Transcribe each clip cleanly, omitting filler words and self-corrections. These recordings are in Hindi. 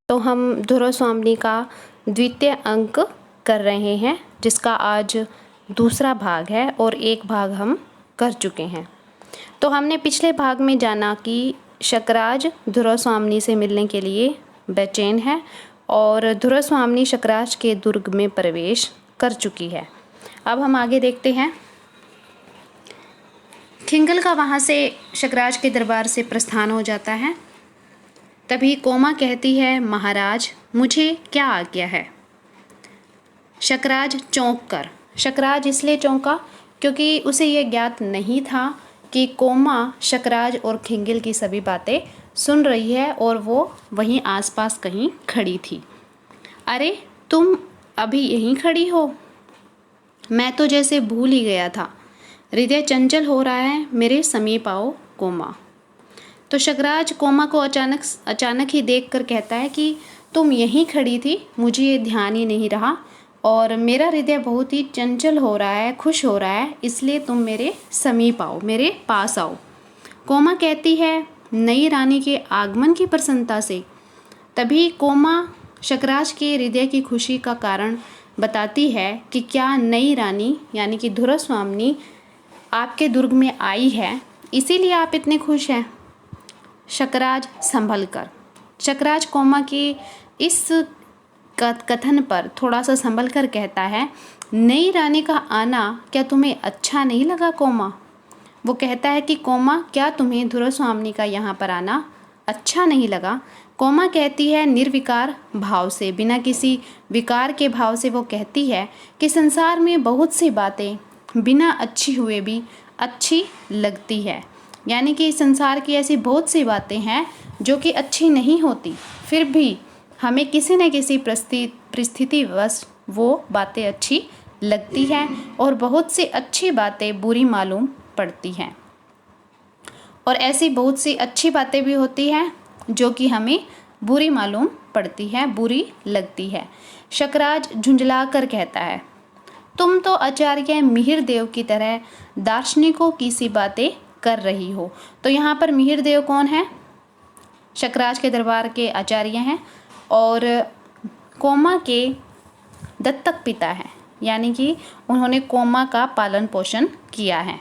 तो हम ध्रुव स्वामिनी का द्वितीय अंक कर रहे हैं, जिसका आज दूसरा भाग है और एक भाग हम कर चुके हैं। तो हमने पिछले भाग में जाना कि शकराज ध्रुव स्वामिनी से मिलने के लिए बेचैन है और ध्रुव स्वामिनी शकराज के दुर्ग में प्रवेश कर चुकी है। अब हम आगे देखते हैं। खिंगल का वहाँ से शकराज के दरबार से प्रस्थान हो जाता है। तभी कोमा कहती है, महाराज मुझे क्या आज्ञा है। शकराज चौंक कर, शकराज इसलिए चौंका क्योंकि उसे यह ज्ञात नहीं था कि कोमा शकराज और खिंगल की सभी बातें सुन रही है और वो वहीं आसपास कहीं खड़ी थी। अरे तुम अभी यहीं खड़ी हो, मैं तो जैसे भूल ही गया था। हृदय चंचल हो रहा है, मेरे समीप आओ कोमा। तो शकराज कोमा को अचानक ही देखकर कहता है कि तुम यहीं खड़ी थी, मुझे ये ध्यान ही नहीं रहा और मेरा हृदय बहुत ही चंचल हो रहा है, खुश हो रहा है, इसलिए तुम मेरे समीप आओ, मेरे पास आओ। कोमा कहती है, नई रानी के आगमन की प्रसन्नता से। तभी कोमा शकराज के हृदय की खुशी का कारण बताती है कि क्या नई रानी यानी कि ध्रुव स्वामिनी आपके दुर्ग में आई है, इसीलिए आप इतने खुश हैं। शकराज संभल कर, शकराज कोमा के इस कथन पर थोड़ा सा संभल कर कहता है, नई रानी का आना क्या तुम्हें अच्छा नहीं लगा कोमा? वो कहता है कि कोमा क्या तुम्हें ध्रुव स्वामिनी का यहाँ पर आना अच्छा नहीं लगा? कोमा कहती है निर्विकार भाव से, बिना किसी विकार के भाव से वो कहती है कि संसार में बहुत सी बातें बिना अच्छी हुए भी अच्छी लगती है। यानी कि संसार की ऐसी बहुत सी बातें हैं जो कि अच्छी नहीं होती, फिर भी हमें किसी न किसी परिस्थितिवश वो बातें अच्छी लगती हैं और बहुत सी अच्छी बातें बुरी मालूम पड़ती हैं। और ऐसी बहुत सी अच्छी बातें भी होती हैं जो कि हमें बुरी मालूम पड़ती है, बुरी लगती है। शकराज झुंझला कर कहता है, तुम तो आचार्य मिहिर देव की तरह दार्शनिकों की सी बातें कर रही हो। तो यहाँ पर मिहिर देव कौन है? शकराज के दरबार के आचार्य हैं और कोमा के दत्तक पिता हैं, यानी कि उन्होंने कोमा का पालन पोषण किया है।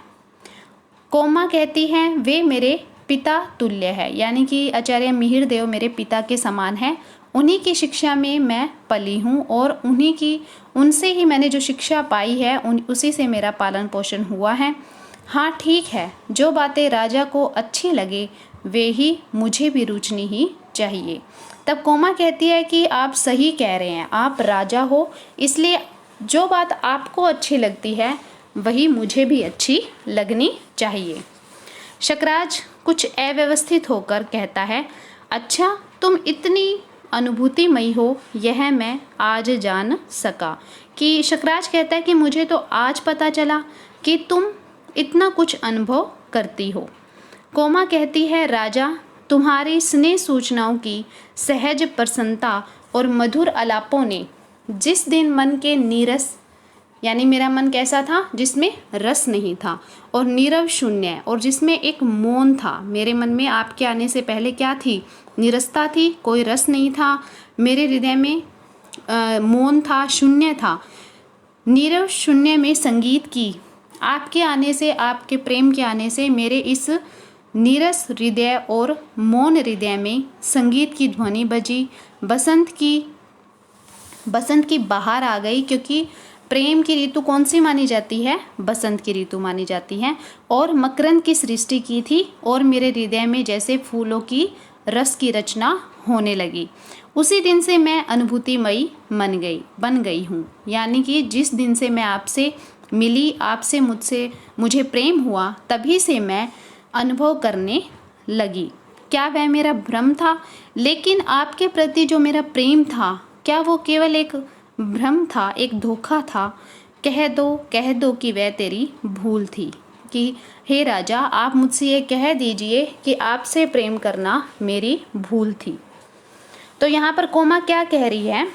कोमा कहती हैं वे मेरे पिता तुल्य है, यानी कि आचार्य मिहिर देव मेरे पिता के समान है। उन्हीं की शिक्षा में मैं पली हूँ और उनसे ही मैंने जो शिक्षा पाई है उसी से मेरा पालन पोषण हुआ है। हाँ ठीक है, जो बातें राजा को अच्छी लगे वे ही मुझे भी रुचनी ही चाहिए। तब कोमा कहती है कि आप सही कह रहे हैं, आप राजा हो, इसलिए जो बात आपको अच्छी लगती है वही मुझे भी अच्छी लगनी चाहिए। शकराज कुछ अव्यवस्थित होकर कहता है, अच्छा तुम इतनी अनुभूतिमयी हो, यह मैं आज जान सका। कि शकराज कहता है कि मुझे तो आज पता चला कि तुम इतना कुछ अनुभव करती हो। कोमा कहती है, राजा तुम्हारी स्नेह सूचनाओं की सहज प्रसन्नता और मधुर आलापों ने जिस दिन मन के नीरस, यानी मेरा मन कैसा था जिसमें रस नहीं था और नीरव शून्य और जिसमें एक मौन था। मेरे मन में आपके आने से पहले क्या थी? नीरसता थी, कोई रस नहीं था। मेरे हृदय में मौन था, शून्य था। नीरव शून्य में संगीत की आपके आने से, आपके प्रेम के आने से मेरे इस नीरस हृदय और मौन हृदय में संगीत की ध्वनि बजी। बसंत की बहार आ गई, क्योंकि प्रेम की ऋतु कौन सी मानी जाती है? बसंत की ऋतु मानी जाती है। और मकरंद की सृष्टि की थी और मेरे हृदय में जैसे फूलों की रस की रचना होने लगी। उसी दिन से मैं अनुभूतिमयी बन गई हूँ। यानी कि जिस दिन से मैं आपसे मिली, आपसे मुझे प्रेम हुआ, तभी से मैं अनुभव करने लगी। क्या वह मेरा भ्रम था? लेकिन आपके प्रति जो मेरा प्रेम था, क्या वो केवल एक भ्रम था, एक धोखा था? कह दो कि वह तेरी भूल थी। कि हे राजा, आप मुझसे ये कह दीजिए कि आपसे प्रेम करना मेरी भूल थी। तो यहाँ पर कोमा क्या कह रही है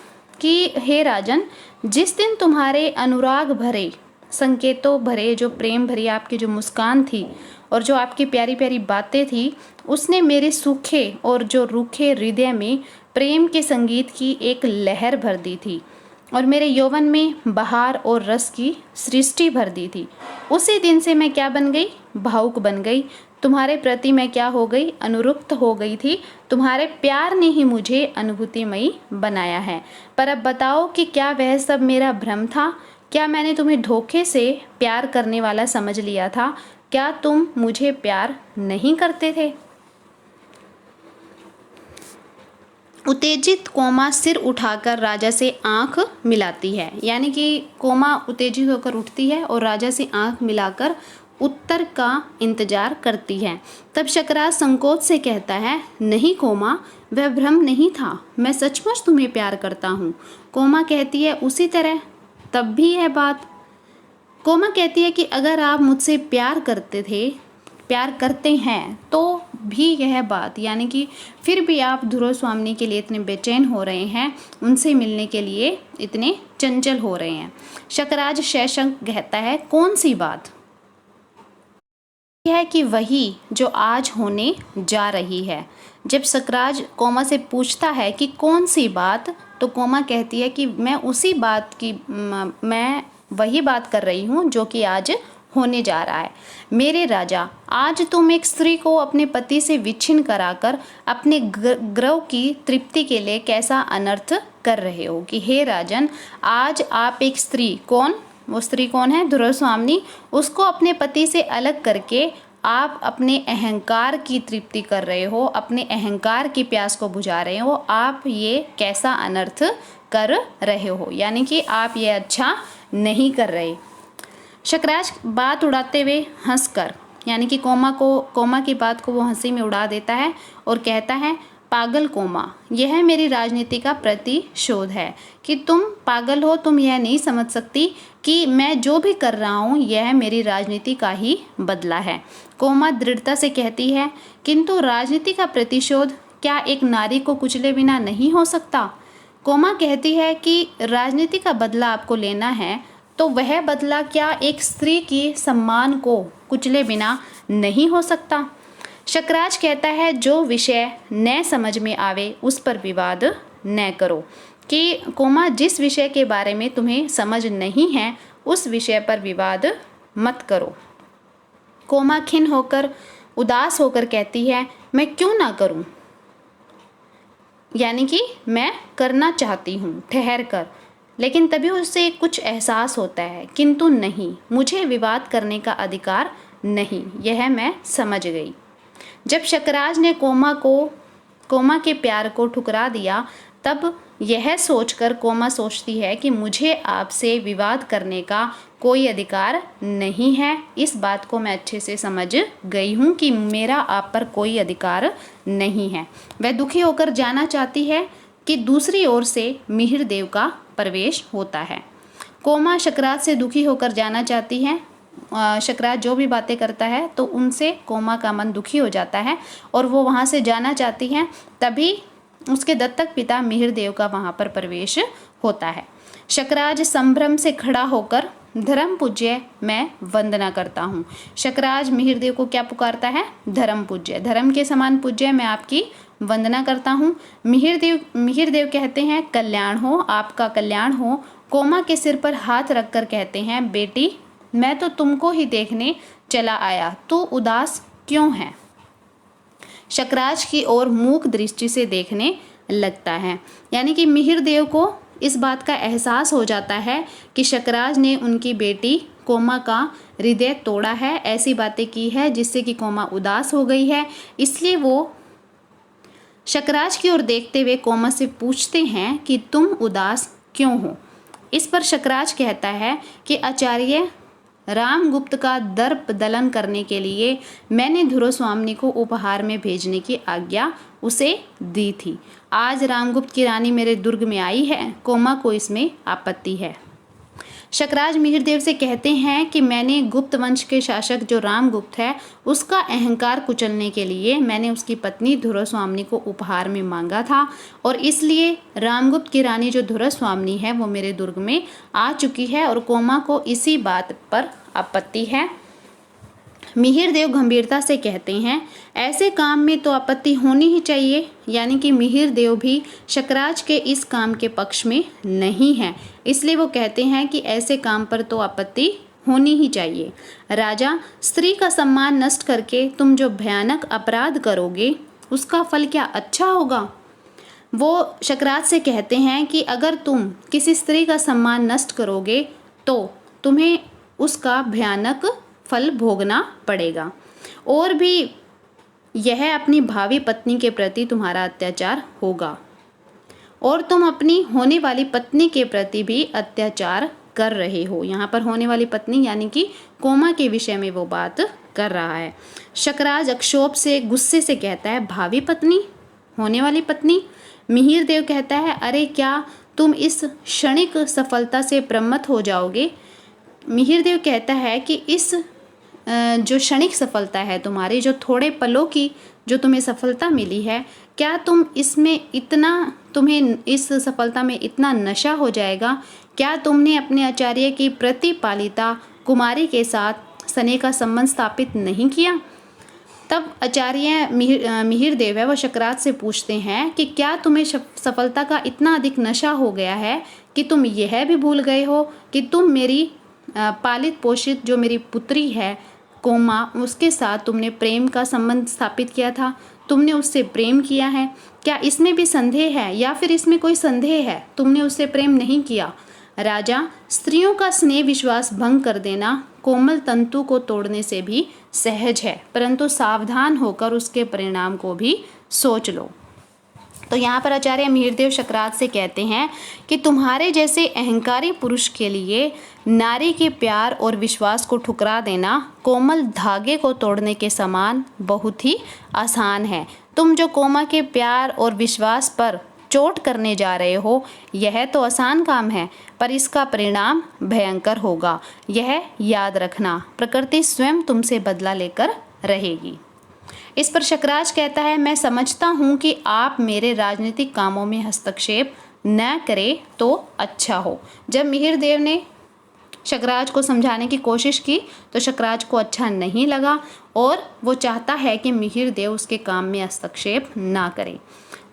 कि हे राजन, जिस दिन तुम्हारे अनुराग भरे, संकेतों भरे, जो प्रेम भरी आपकी जो मुस्कान थी और जो आपकी प्यारी प्यारी बातें थी, उसने मेरे सूखे और जो रूखे हृदय में प्रेम के संगीत की एक लहर भर दी थी और मेरे यौवन में बहार और रस की सृष्टि भर दी थी। उसी दिन से मैं क्या बन गई? भावुक बन गई। तुम्हारे प्रति मैं क्या हो गई? अनुरक्त हो गई थी। तुम्हारे प्यार ने ही मुझे अनुभूतिमयी बनाया है। पर अब बताओ कि क्या वह सब मेरा भ्रम था? क्या मैंने तुम्हें धोखे से प्यार करने वाला समझ लिया था? क्या तुम मुझे प्यार नहीं करते थे? उत्तेजित कोमा सिर उठाकर राजा से आंख मिलाती है, यानी कि कोमा उत्तेजित होकर उठती है और राजा से आंख मिलाकर उत्तर का इंतजार करती है। तब शकराज संकोच से कहता है, नहीं कोमा, वह भ्रम नहीं था, मैं सचमुच तुम्हें प्यार करता हूँ। कोमा कहती है, उसी तरह तब भी यह बात। कोमा कहती है कि अगर आप मुझसे प्यार करते हैं तो भी यह बात, यानी कि फिर भी आप ध्रुव स्वामी के लिए इतने बेचैन हो रहे हैं, उनसे मिलने के लिए इतने चंचल हो रहे हैं। शकराज सशंक कहता है, कौन सी बात? यह है कि वही जो आज होने जा रही है। जब शकराज कोमा से पूछता है कि कौन सी बात, तो कोमा कहती है कि मैं वही बात कर रही हूँ जो कि आज होने जा रहा है। मेरे राजा, आज तुम एक स्त्री को अपने पति से विच्छिन्न कराकर अपने ग्रह की तृप्ति के लिए कैसा अनर्थ कर रहे हो कि हे राजन, आज आप एक स्त्री, वो स्त्री कौन है? ध्रुव स्वामी, उसको अपने पति से अलग करके आप अपने अहंकार की तृप्ति कर रहे हो, अपने अहंकार की प्यास को बुझा रहे हो। आप ये कैसा अनर्थ कर रहे हो, यानी कि आप ये अच्छा नहीं कर रहे। शकराज बात उड़ाते हुए हंसकर, यानी कि कोमा की बात को वो हंसी में उड़ा देता है और कहता है, पागल कोमा, यह मेरी राजनीति का प्रतिशोध है कि तुम पागल हो। तुम यह नहीं समझ सकती कि मैं जो भी कर रहा हूँ यह मेरी राजनीति का ही बदला है। कोमा दृढ़ता से कहती है, किंतु राजनीति का प्रतिशोध क्या एक नारी को कुचले बिना नहीं हो सकता? कोमा कहती है कि राजनीति का बदला आपको लेना है तो वह बदला क्या एक स्त्री की सम्मान को कुचले बिना नहीं हो सकता? शकराज कहता है, जो विषय न समझ में आवे उस पर विवाद न करो, कि कोमा, जिस विषय के बारे में तुम्हें समझ नहीं है उस विषय पर विवाद मत करो। कोमा खिन्न होकर, उदास होकर कहती है, मैं क्यों ना करूं, यानी कि मैं करना चाहती हूँ ठहर कर। लेकिन तभी उसे कुछ एहसास होता है, किंतु नहीं, मुझे विवाद करने का अधिकार नहीं, यह मैं समझ गई। जब शकराज ने कोमा के प्यार को ठुकरा दिया, तब यह सोचकर कोमा सोचती है कि मुझे आपसे विवाद करने का कोई अधिकार नहीं है। इस बात को मैं अच्छे से समझ गई हूँ कि मेरा आप पर कोई अधिकार नहीं है। वह दुखी होकर जाना चाहती है कि दूसरी ओर से मिहिर देव का प्रवेश होता है। कोमा शकराज से दुखी होकर जाना चाहती है। शकराज जो भी बातें करता है तो उनसे कोमा का मन दुखी हो जाता है और वो वहाँ से जाना चाहती हैं। तभी उसके दत्तक पिता मिहिर देव का वहाँ पर प्रवेश होता है। शकराज संभ्रम से खड़ा होकर, धर्म पूज्य, मैं वंदना करता हूँ। शकराज मिहिर देव को क्या पुकारता है? धर्म पूज्य, धर्म के समान पूज्य, मैं आपकी वंदना करता हूँ। मिहिर देव कहते हैं, कल्याण हो, आपका कल्याण हो। कोमा के सिर पर हाथ रखकर कहते हैं, बेटी, मैं तो तुमको ही देखने चला आया, तू उदास क्यों है? शकराज की ओर मूक दृष्टि से देखने लगता है, यानी कि मिहिर देव को इस बात का एहसास हो जाता है कि शकराज ने उनकी बेटी कोमा का हृदय तोड़ा है, ऐसी बातें की है जिससे कि कोमा उदास हो गई है। इसलिए वो शकराज की ओर देखते हुए कोमा से पूछते हैं कि तुम उदास क्यों हो? इस पर शकराज कहता है कि आचार्य रामगुप्त का दर्प दलन करने के लिए मैंने ध्रुव स्वामी को उपहार में भेजने की आज्ञा उसे दी थी। आज रामगुप्त की रानी मेरे दुर्ग में आई है, कोमा को इसमें आपत्ति है। शकराज मिहिर देव से कहते हैं कि मैंने गुप्त वंश के शासक जो रामगुप्त है उसका अहंकार कुचलने के लिए मैंने उसकी पत्नी ध्रुव स्वामी को उपहार में मांगा था और इसलिए रामगुप्त की रानी जो ध्रुव स्वामी है वो मेरे दुर्ग में आ चुकी है और कोमा को इसी बात पर आपत्ति है। मिहिर देव गंभीरता से कहते हैं, ऐसे काम में तो आपत्ति होनी ही चाहिए। यानी कि मिहिर देव भी शकराज के इस काम के पक्ष में नहीं है, इसलिए वो कहते हैं कि ऐसे काम पर तो आपत्ति होनी ही चाहिए। राजा, स्त्री का सम्मान नष्ट करके तुम जो भयानक अपराध करोगे उसका फल क्या अच्छा होगा? वो शकराज से कहते हैं कि अगर तुम किसी स्त्री का सम्मान नष्ट करोगे तो तुम्हें उसका भयानक फल भोगना पड़ेगा, और भी यह अपनी भावी पत्नी के प्रति तुम्हारा अत्याचार होगा, और तुम अपनी होने वाली पत्नी के प्रति भी अत्याचार कर रहे हो। यहाँ पर होने वाली पत्नी यानी कि कोमा के विषय में वो बात कर रहा है। शकराज अक्षोभ से, गुस्से से कहता है, भावी पत्नी, होने वाली पत्नी? मिहिर देव कहता है, अरे क्या तुम इस क्षणिक सफलता से प्रमत्त हो जाओगे? मिहिर देव कहता है कि इस जो क्षणिक सफलता है तुम्हारी, जो थोड़े पलों की जो तुम्हें सफलता मिली है, क्या तुम्हें इस सफलता में इतना नशा हो जाएगा? क्या तुमने अपने आचार्य की प्रतिपालिता कुमारी के साथ स्नेह का संबंध स्थापित नहीं किया? तब आचार्य मिहिर देव है वो शकराज से पूछते हैं कि क्या तुम्हें सफलता का इतना अधिक नशा हो गया है कि तुम यह भी भूल गए हो कि तुम मेरी पालित पोषित जो मेरी पुत्री है कोमा, उसके साथ तुमने प्रेम का संबंध स्थापित किया था, तुमने उससे प्रेम किया है? क्या इसमें भी संदेह है, या फिर इसमें कोई संदेह है तुमने उससे प्रेम नहीं किया? राजा, स्त्रियों का स्नेह विश्वास भंग कर देना कोमल तंतु को तोड़ने से भी सहज है, परंतु सावधान होकर उसके परिणाम को भी सोच लो। तो यहाँ पर आचार्य मिहिरदेव शकराज से कहते हैं कि तुम्हारे जैसे अहंकारी पुरुष के लिए नारी के प्यार और विश्वास को ठुकरा देना कोमल धागे को तोड़ने के समान बहुत ही आसान है। तुम जो कोमा के प्यार और विश्वास पर चोट करने जा रहे हो, यह तो आसान काम है, पर इसका परिणाम भयंकर होगा। यह याद रखना, प्रकृति स्वयं तुमसे बदला लेकर रहेगी। इस पर शकराज कहता है, मैं समझता हूँ कि आप मेरे राजनीतिक कामों में हस्तक्षेप न करें तो अच्छा हो। जब मिहिर देव ने शकराज को समझाने की कोशिश की तो शकराज को अच्छा नहीं लगा और वो चाहता है कि मिहिर देव उसके काम में हस्तक्षेप ना करे।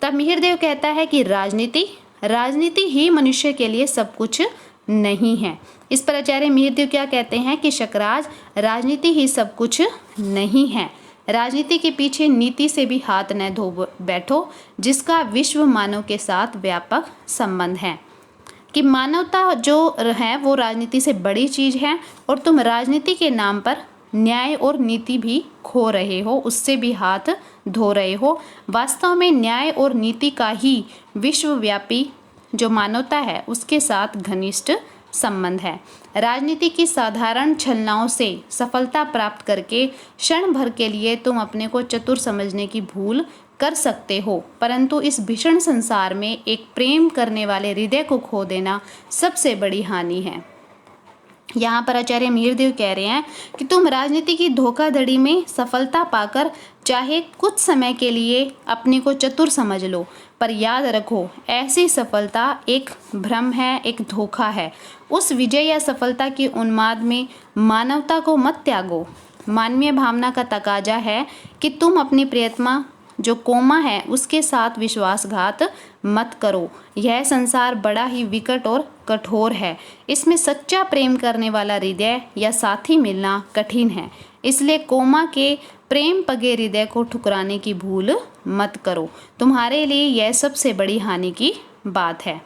तब मिहिर देव कहता है कि राजनीति ही मनुष्य के लिए सब कुछ नहीं है। इस पर आचार्य मिहिर देव क्या कहते हैं कि शकराज, राजनीति ही सब कुछ नहीं है। राजनीति के पीछे नीति से भी हाथ न धो बैठो, जिसका विश्व मानव के साथ व्यापक संबंध है, कि मानवता जो है वो राजनीति से बड़ी चीज है, और तुम राजनीति के नाम पर न्याय और नीति भी खो रहे हो, उससे भी हाथ धो रहे हो। वास्तव में न्याय और नीति का ही विश्वव्यापी जो मानवता है उसके साथ घनिष्ठ संबंध है। राजनीति की साधारण छलनाओं से सफलता प्राप्त करके क्षण भर के लिए तुम अपने को चतुर समझने की भूल कर सकते हो, परंतु इस भीषण संसार में एक प्रेम करने वाले हृदय को खो देना सबसे बड़ी हानि है। यहाँ पर आचार्य मिहिर देव कह रहे हैं कि तुम राजनीति की धोखाधड़ी में सफलता पाकर चाहे कुछ समय के लिए अपने को चतुर समझ लो, पर याद रखो ऐसी सफलता एक भ्रम है, एक धोखा है। उस विजय या सफलता के उन्माद में मानवता को मत त्यागो। मानवीय भावना का तकाजा है कि तुम अपनी प्रियतमा जो कोमा है उसके साथ विश्वासघात मत करो। यह संसार बड़ा ही विकट और कठोर है, इसमें सच्चा प्रेम करने वाला हृदय या साथी मिलना कठिन है, इसलिए कोमा के प्रेम पगे हृदय को ठुकराने की भूल मत करो। तुम्हारे लिए यह सबसे बड़ी हानि की बात है।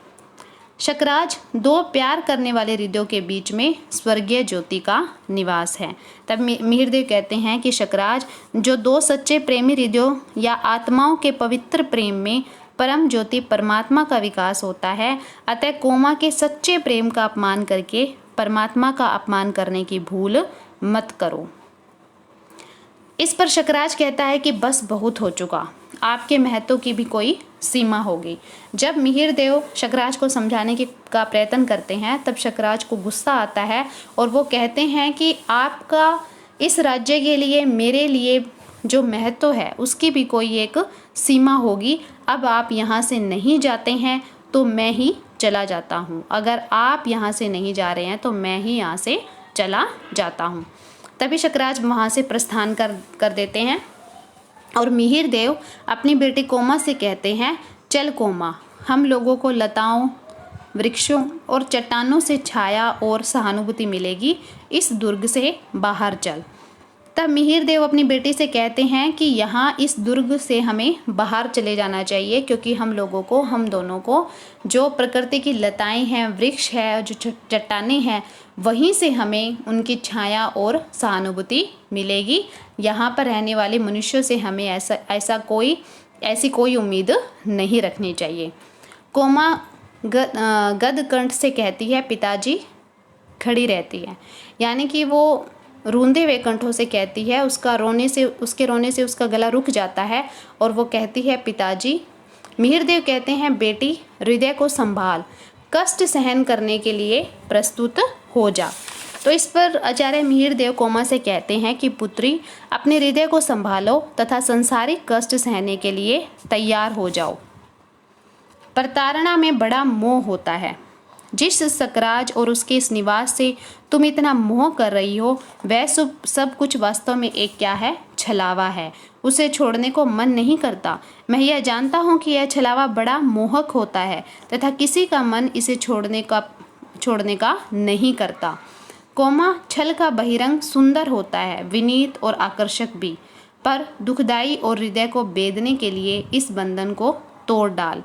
शकराज, दो प्यार करने वाले हृदयों के बीच में स्वर्गीय ज्योति का निवास है। तब मिहिर देव कहते हैं कि शकराज, जो दो सच्चे प्रेमी हृदयों या आत्माओं के पवित्र प्रेम में परम ज्योति परमात्मा का विकास होता है, अतः कोमा के सच्चे प्रेम का अपमान करके परमात्मा का अपमान करने की भूल मत करो। इस पर शकराज कहता है कि बस बहुत हो चुका, आपके महत्व की भी कोई सीमा होगी। जब मिहिर देव शकराज को समझाने का प्रयत्न करते हैं तब शकराज को गुस्सा आता है और वो कहते हैं कि आपका इस राज्य के लिए, मेरे लिए जो महत्व है उसकी भी कोई एक सीमा होगी। अब आप यहाँ से नहीं जाते हैं तो मैं ही चला जाता हूँ, अगर आप यहाँ से नहीं जा रहे हैं तो मैं ही यहाँ से चला जाता हूँ। तभी शकराज वहाँ से प्रस्थान कर देते हैं और मिहिर देव अपनी बेटी कोमा से कहते हैं, चल कोमा, हम लोगों को लताओं, वृक्षों और चट्टानों से छाया और सहानुभूति मिलेगी, इस दुर्ग से बाहर चल। तब मिहिर देव अपनी बेटी से कहते हैं कि यहाँ इस दुर्ग से हमें बाहर चले जाना चाहिए, क्योंकि हम लोगों को, हम दोनों को जो प्रकृति की लताएं हैं, वृक्ष है, जो चट्टानें हैं, वहीं से हमें उनकी छाया और सहानुभूति मिलेगी। यहाँ पर रहने वाले मनुष्यों से हमें ऐसी कोई उम्मीद नहीं रखनी चाहिए। कोमा गद कंठ से कहती है, पिताजी, खड़ी रहती है, यानी कि वो रूंधे हुए कंठों से कहती है, उसके रोने से उसका गला रुक जाता है और वो कहती है, पिताजी। मिहिर देव कहते हैं, बेटी, हृदय को संभाल, कष्ट सहन करने के लिए प्रस्तुत हो जा। तो इस पर आचार्य मिहिर देव कोमा से कहते हैं कि पुत्री, अपने हृदय को संभालो तथा संसारिक कष्ट सहने के लिए तैयार हो जाओ। प्रताड़ना में बड़ा मोह होता है। जिस सकराज और उसके इस निवास से तुम इतना मोह कर रही हो, वह सब कुछ वास्तव में एक क्या है? छलावा है। उसे छोड़ने को मन नहीं करता। मैं यह जानता हूँ कि यह छलावा बड़ा मोहक होता है तथा किसी का मन इसे छोड़ने का नहीं करता। कोमा, छल का बहिरंग सुंदर होता है, विनीत और आकर्षक भी, पर दुखदाई और हृदय को बेदने के लिए इस बंधन को तोड़ डाल।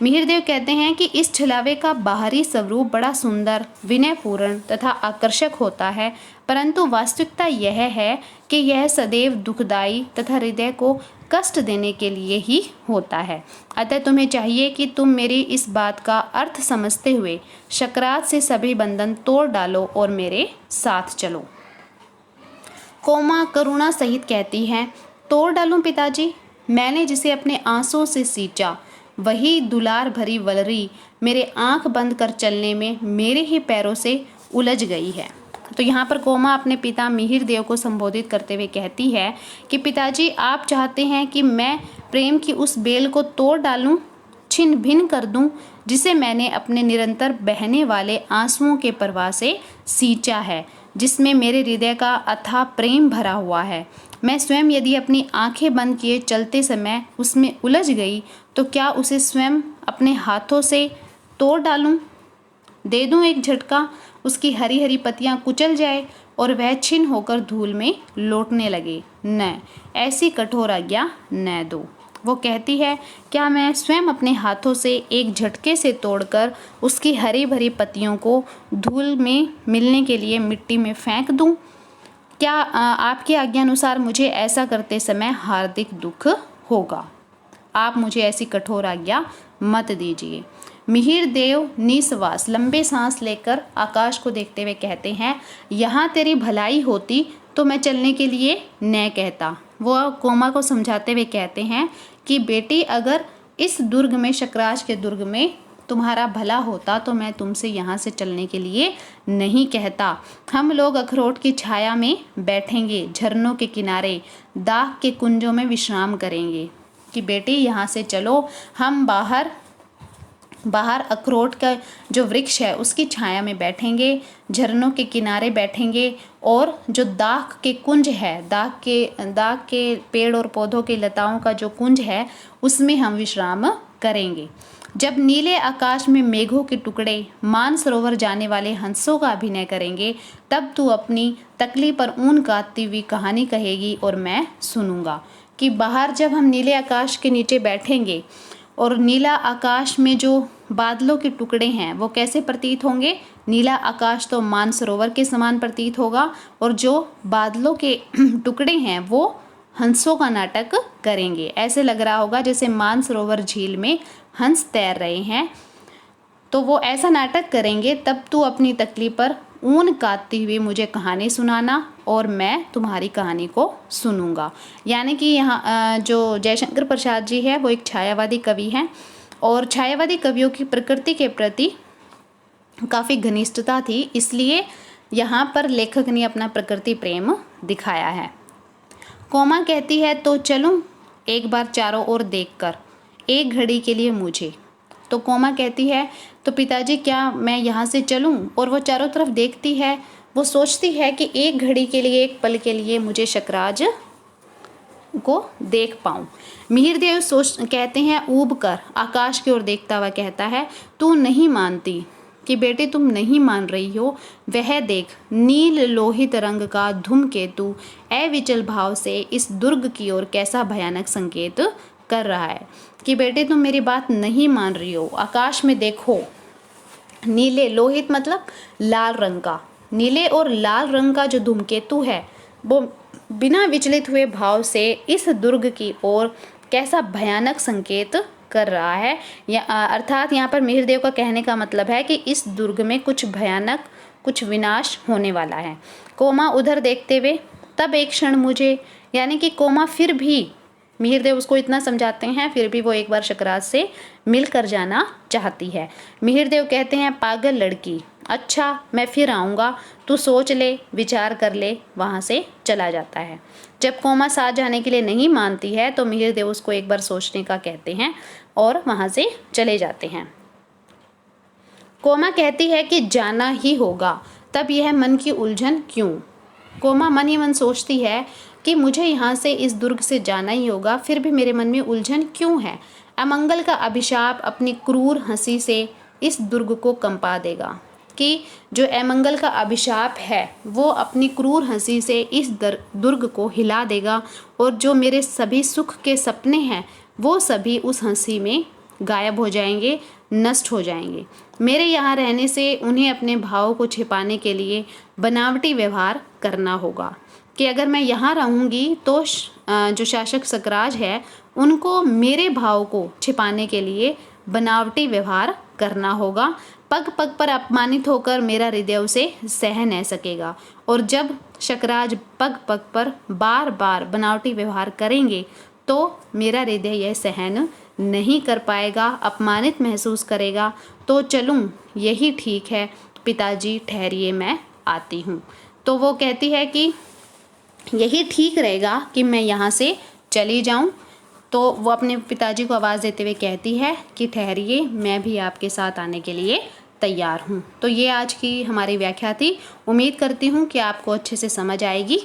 मिहिर देव कहते हैं कि इस छलावे का बाहरी स्वरूप बड़ा सुंदर, विनयपूर्ण तथा आकर्षक होता है, परंतु वास्तविकता यह है कि यह सदैव दुखदाई तथा हृदय को कष्ट देने के लिए ही होता है। अतः तुम्हें चाहिए कि तुम मेरी इस बात का अर्थ समझते हुए शकराज से सभी बंधन तोड़ डालो और मेरे साथ चलो। कोमा करुणा सहित कहती है, तोड़ डालूं पिताजी? मैंने जिसे अपने आंसुओं से सींचा, वही दुलार भरी वलरी मेरे आंख बंद कर चलने में मेरे ही पैरों से उलझ गई है। तो यहाँ पर कोमा अपने पिता मिहिर देव को संबोधित करते हुए कहती है कि पिताजी, आप चाहते हैं कि मैं प्रेम की उस बेल को तोड़ डालूं, छिन्न भिन्न कर दूं, जिसे मैंने अपने निरंतर बहने वाले आंसुओं के प्रवाह से सींचा है, जिसमें मेरे हृदय का अथाह प्रेम भरा हुआ है। मैं स्वयं यदि अपनी आंखें बंद किए चलते समय उसमें उलझ गई, तो क्या उसे स्वयं अपने हाथों से तोड़ डालूं? दे दूं एक झटका, उसकी हरी हरी पत्तियां कुचल जाए और वह छिन्न होकर धूल में लौटने लगे? न, ऐसी कठोर आज्ञा न दो। वो कहती है, क्या मैं स्वयं अपने हाथों से एक झटके से तोड़कर उसकी हरी भरी पत्तियों को धूल में मिलने के लिए मिट्टी में फेंक दूं? क्या आपकी आज्ञानुसार मुझे ऐसा करते समय हार्दिक दुख होगा? आप मुझे ऐसी कठोर आज्ञा मत दीजिए। मिहिर देव निश्वास लंबे सांस लेकर आकाश को देखते हुए कहते हैं, यहाँ तेरी भलाई होती तो मैं चलने के लिए न कहता। वो कोमा को समझाते हुए कहते हैं कि बेटी, अगर इस दुर्ग में, शकराज के दुर्ग में तुम्हारा भला होता तो मैं तुमसे यहाँ से चलने के लिए नहीं कहता। हम लोग अखरोट की छाया में बैठेंगे, झरनों के किनारे, दाख के कुंजों में विश्राम करेंगे। कि बेटी, यहाँ से चलो, हम बाहर अखरोट का जो वृक्ष है उसकी छाया में बैठेंगे, झरनों के किनारे बैठेंगे, और जो दाख के कुंज है, दाख के पेड़ और पौधों के लताओं का जो कुंज है, उसमें हम विश्राम करेंगे। जब नीले आकाश में मेघों के टुकड़े मानसरोवर जाने वाले हंसों का अभिनय करेंगे, तब तू अपनी तकली पर ऊन गाती हुई कहानी कहेगी और मैं सुनूंगा। कि बाहर जब हम नीले आकाश के नीचे बैठेंगे और नीला आकाश में जो बादलों के टुकड़े हैं वो कैसे प्रतीत होंगे? नीला आकाश तो मानसरोवर के समान प्रतीत होगा, और जो बादलों के टुकड़े हैं वो हंसों का नाटक करेंगे। ऐसे लग रहा होगा जैसे मानसरोवर झील में हंस तैर रहे हैं, तो वो ऐसा नाटक करेंगे। तब तू अपनी तकली पर ऊन काटती हुई मुझे कहानी सुनाना और मैं तुम्हारी कहानी को सुनूंगा। यानी कि यहाँ जो जयशंकर प्रसाद जी है वो एक छायावादी कवि हैं, और छायावादी कवियों की प्रकृति के प्रति काफ़ी घनिष्ठता थी, इसलिए यहाँ पर लेखक ने अपना प्रकृति प्रेम दिखाया है। कोमा कहती है, तो चलूँ एक बार चारों ओर देखकर, एक घड़ी के लिए मुझे। तो कोमा कहती है, तो पिताजी, क्या मैं यहाँ से चलूँ? और वो चारों तरफ देखती है, वो सोचती है कि एक घड़ी के लिए, एक पल के लिए मुझे शकराज को देख पाऊं। मिहिरदेव कहते हैं ऊब कर आकाश की ओर देखता हुआ कहता है, तू नहीं मानती कि बेटे तुम नहीं मान रही हो, वह देख नील लोहित रंग का धूमकेतु अविचल भाव से इस दुर्ग की ओर कैसा भयानक संकेत कर रहा है। कि बेटे तुम मेरी बात नहीं मान रही हो, आकाश में देखो, नीले, लोहित मतलब लाल रंग का, नीले और लाल रंग का जो धूमकेतु है वो बिना विचलित हुए भाव से इस दुर्ग की ओर कैसा भयानक संकेत कर रहा है। या अर्थात यहाँ पर मिहिरदेव का कहने का मतलब है कि इस दुर्ग में कुछ भयानक, कुछ विनाश होने वाला है। कोमा उधर देखते हुए, तब एक क्षण मुझे, यानी कि कोमा फिर भी, मिहिरदेव उसको इतना समझाते हैं, फिर भी वो एक बार शकराज से मिलकर जाना चाहती है। मिहिरदेव कहते हैं पागल लड़की, अच्छा मैं फिर आऊँगा, तू सोच ले, विचार कर ले, वहाँ से चला जाता है। जब कोमा साथ जाने के लिए नहीं मानती है तो मिहिरदेव उसको एक बार सोचने का कहते हैं और वहाँ से चले जाते हैं। कोमा कहती है कि जाना ही होगा, तब यह मन की उलझन क्यों। कोमा मन ही मन सोचती है कि मुझे यहाँ से, इस दुर्ग से जाना ही होगा, फिर भी मेरे मन में उलझन क्यों है। अमंगल का अभिशाप अपनी क्रूर हंसी से इस दुर्ग को कंपा देगा। कि जो अमंगल का अभिशाप है वो अपनी क्रूर हंसी से इस दुर्ग को हिला देगा, और जो मेरे सभी सुख के सपने हैं वो सभी उस हंसी में गायब हो जाएंगे, नष्ट हो जाएंगे। मेरे यहाँ रहने से उन्हें अपने भाव को छिपाने के लिए बनावटी व्यवहार करना होगा। कि अगर मैं यहाँ रहूँगी तो जो शासक शकराज है उनको मेरे भाव को छिपाने के लिए बनावटी व्यवहार करना होगा। पग पग पर अपमानित होकर मेरा हृदय उसे सह नहीं सकेगा, और जब शकराज पग पग पर बार बार बनावटी व्यवहार करेंगे तो मेरा हृदय यह सहन नहीं कर पाएगा, अपमानित महसूस करेगा। तो चलूँ, यही ठीक है पिताजी, ठहरिए मैं आती हूँ। तो वो कहती है कि यही ठीक रहेगा कि मैं यहाँ से चली जाऊँ। तो वो अपने पिताजी को आवाज़ देते हुए कहती है कि ठहरिए, मैं भी आपके साथ आने के लिए तैयार हूँ। तो ये आज की हमारी व्याख्या थी। उम्मीद करती हूँ कि आपको अच्छे से समझ आएगी।